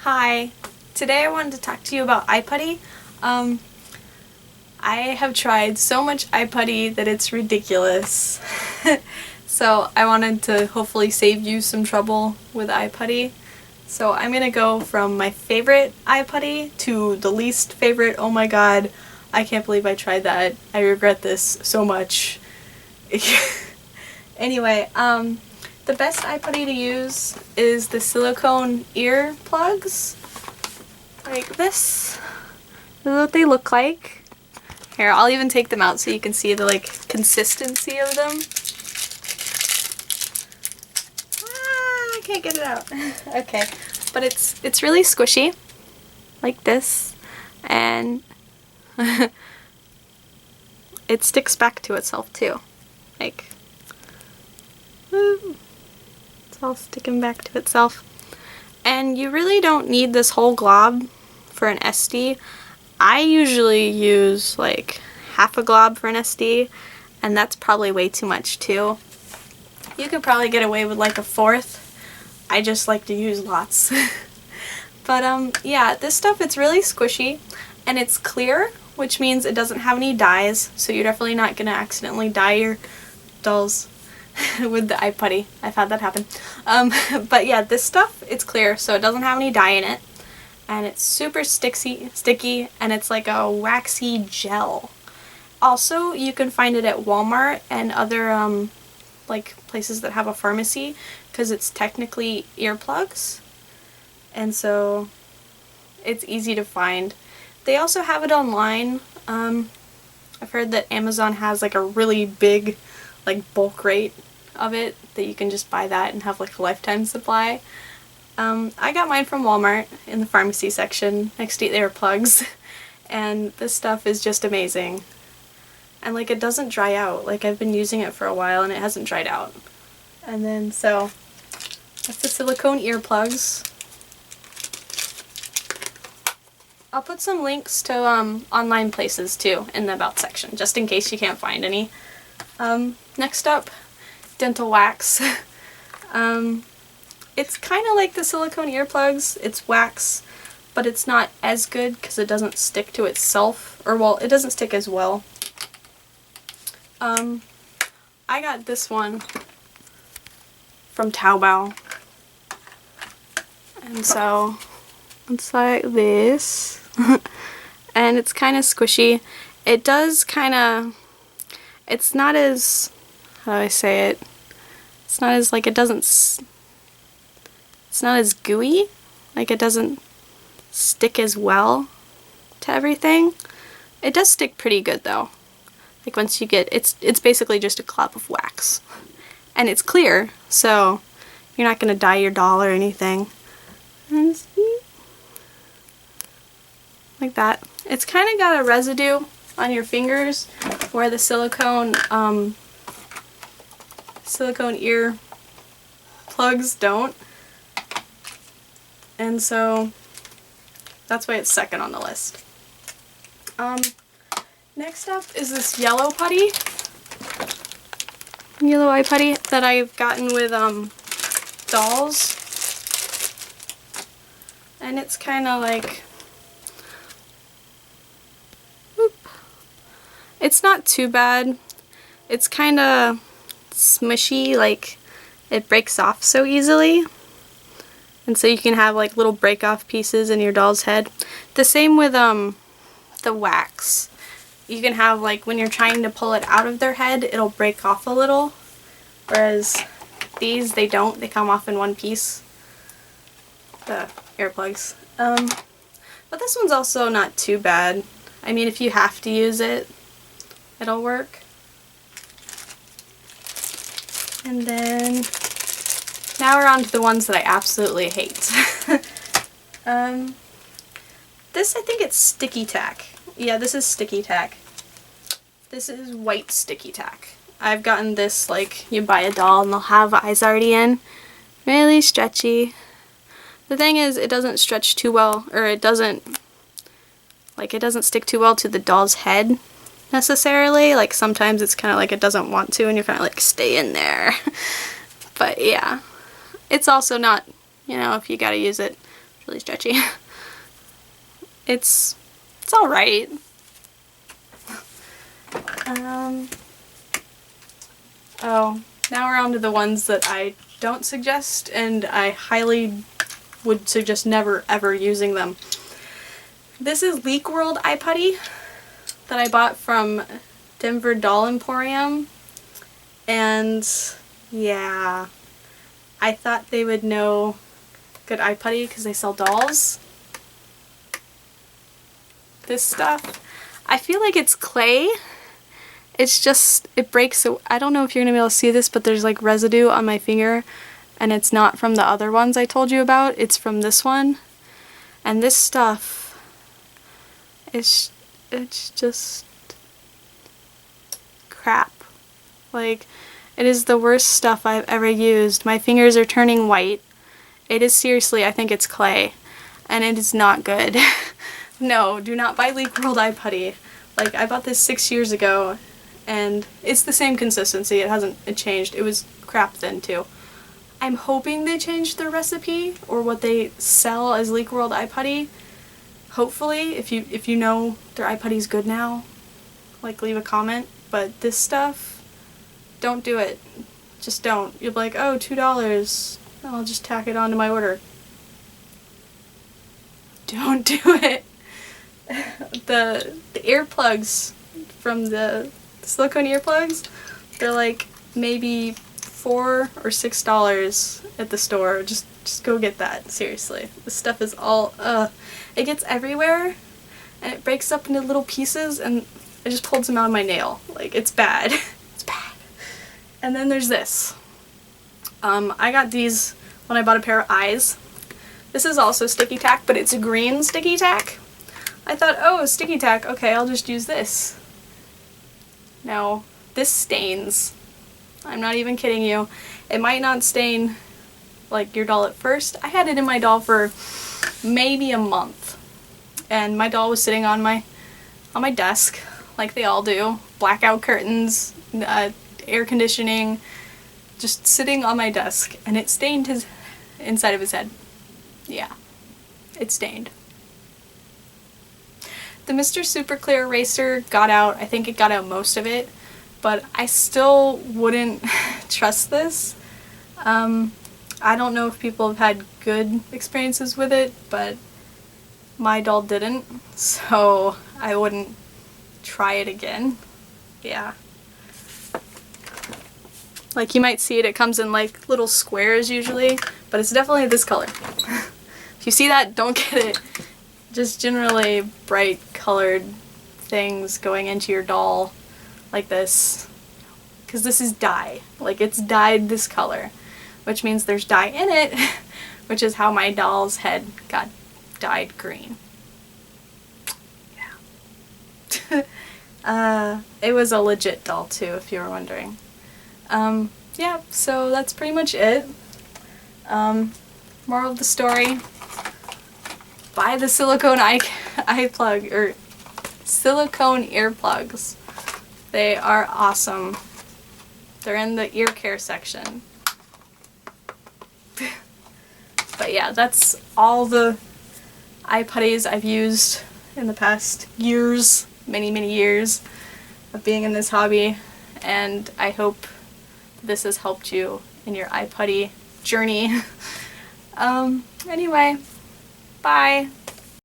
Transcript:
Hi, today I wanted to talk to you about iPutty. I have tried so much iPutty that it's ridiculous. So I wanted to hopefully save you some trouble with iPutty. So I'm gonna go from my favorite iPutty to the least favorite. Oh my god, I can't believe I tried that. I regret this so much. Anyway, the best iPutty to use is the silicone ear plugs, like this. This is what they look like. Here, I'll even take them out so you can see the consistency of them. I can't get it out. Okay, but it's really squishy, like this, and it sticks back to itself too, like. It's all sticking back to itself. And you really don't need this whole glob for an SD. I usually use like half a glob for an SD, and that's probably way too much too. You could probably get away with like a fourth. I just like to use lots. But yeah, this stuff, it's really squishy and it's clear, which means it doesn't have any dyes, so you're definitely not gonna accidentally dye your dolls with the iPutty. I've had that happen. But yeah, this stuff, it's clear, so it doesn't have any dye in it, and it's super sticky, and it's like a waxy gel. Also, you can find it at Walmart and other like places that have a pharmacy, because it's technically earplugs, and so it's easy to find. They also have it online. I've heard that Amazon has like a really big bulk rate of it that you can just buy that and have like a lifetime supply. I got mine from Walmart in the pharmacy section next to their plugs, and this stuff is just amazing. And like, it doesn't dry out. Like, I've been using it for a while and it hasn't dried out. And then so that's the silicone earplugs. I'll put some links to online places too in the about section, just in case you can't find any. Next up, dental wax. It's kind of like the silicone earplugs. It's wax, but it's not as good because it doesn't stick to itself, or well, it doesn't stick as well. I got this one from Taobao, and so it's like this, and it's kind of squishy. It does kind of, it's not as, how do I say it? It's not as it's not as gooey. Like, it doesn't stick as well to everything. It does stick pretty good though. Like, once you get, it's basically just a glob of wax. And it's clear, so you're not gonna dye your doll or anything. And like that. It's kind of got a residue on your fingers where the silicone ear plugs don't, and so that's why it's second on the list. Next up is this yellow iPutty that I've gotten with dolls, and it's kind of like, it's not too bad. It's kind of smushy, like it breaks off so easily, and so you can have like little break off pieces in your doll's head. The same with the wax. You can have, like, when you're trying to pull it out of their head, it'll break off a little, whereas these, they don't. They come off in one piece, the earplugs. But this one's also not too bad. I mean, if you have to use it, it'll work. And then now we're on to the ones that I absolutely hate. This, I think it's sticky tack. Yeah, this is sticky tack. This is white sticky tack. I've gotten this, like, you buy a doll and they'll have eyes already in. Really stretchy. The thing is, it doesn't stretch too well, or it doesn't stick too well to the doll's head necessarily. Like, sometimes it's kind of like it doesn't want to and you're kind of like, stay in there. But yeah, it's also not, you know, if you gotta use it, really stretchy. It's alright. Oh, now we're on to the ones that I don't suggest, and I highly would suggest never ever using them. This is Leak World Eye Putty that I bought from Denver Doll Emporium, and yeah, I thought they would know good eye putty because they sell dolls. This stuff, I feel like it's clay. It's just, it breaks, so I don't know if you're gonna be able to see this, but there's like residue on my finger, and it's not from the other ones I told you about, it's from this one. And this stuff, it's just crap. Like, it is the worst stuff I've ever used. My fingers are turning white. It is seriously, I think it's clay, and it is not good. No, do not buy Leak World Eye Putty. Like, I bought this 6 years ago, and it's the same consistency. It changed. It was crap then too. I'm hoping they changed their recipe or what they sell as Leak World Eye Putty. Hopefully, if you know their eye putty's good now, like, leave a comment. But this stuff, don't do it. Just don't. You'll be like, oh, $2. I'll just tack it onto my order. Don't do it. The earplugs from the silicone earplugs, they're like maybe $4 or $6 at the store. Just go get that. Seriously, this stuff is all it gets everywhere, and it breaks up into little pieces, and I just pulled some out of my nail. Like, it's bad. It's bad. And then there's this. I got these when I bought a pair of eyes. This is also sticky tack, but it's a green sticky tack. I thought, oh, sticky tack, okay, I'll just use this. No, this stains. I'm not even kidding you. It might not stain like your doll at first. I had it in my doll for maybe a month, and my doll was sitting on my desk like they all do. Blackout curtains, air conditioning, just sitting on my desk, and it stained his inside of his head. Yeah, it stained. The Mr. Super Clear eraser got out. I think it got out most of it, but I still wouldn't trust this. I don't know if people have had good experiences with it, but my doll didn't, so I wouldn't try it again. Yeah. Like, you might see it, it comes in like little squares usually, but it's definitely this color. If you see that, don't get it. Just generally bright colored things going into your doll like this, because this is dye. Like, it's dyed this color, which means there's dye in it, which is how my doll's head got dyed green. Yeah. It was a legit doll too, if you were wondering. Yeah, so that's pretty much it. Moral of the story: buy the silicone eye plug, or silicone earplugs. They are awesome. They're in the ear care section. But yeah, that's all the eye putties I've used in the past years, many years of being in this hobby, and I hope this has helped you in your eye putty journey. Anyway, bye!